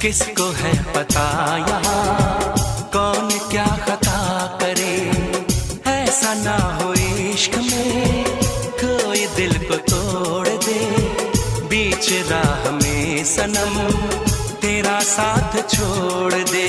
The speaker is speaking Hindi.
किसको है पता यहाँ कौन क्या खता करे। ऐसा ना हो इश्क में कोई दिल को तोड़ दे, बीच राह में सनम तेरा साथ छोड़ दे।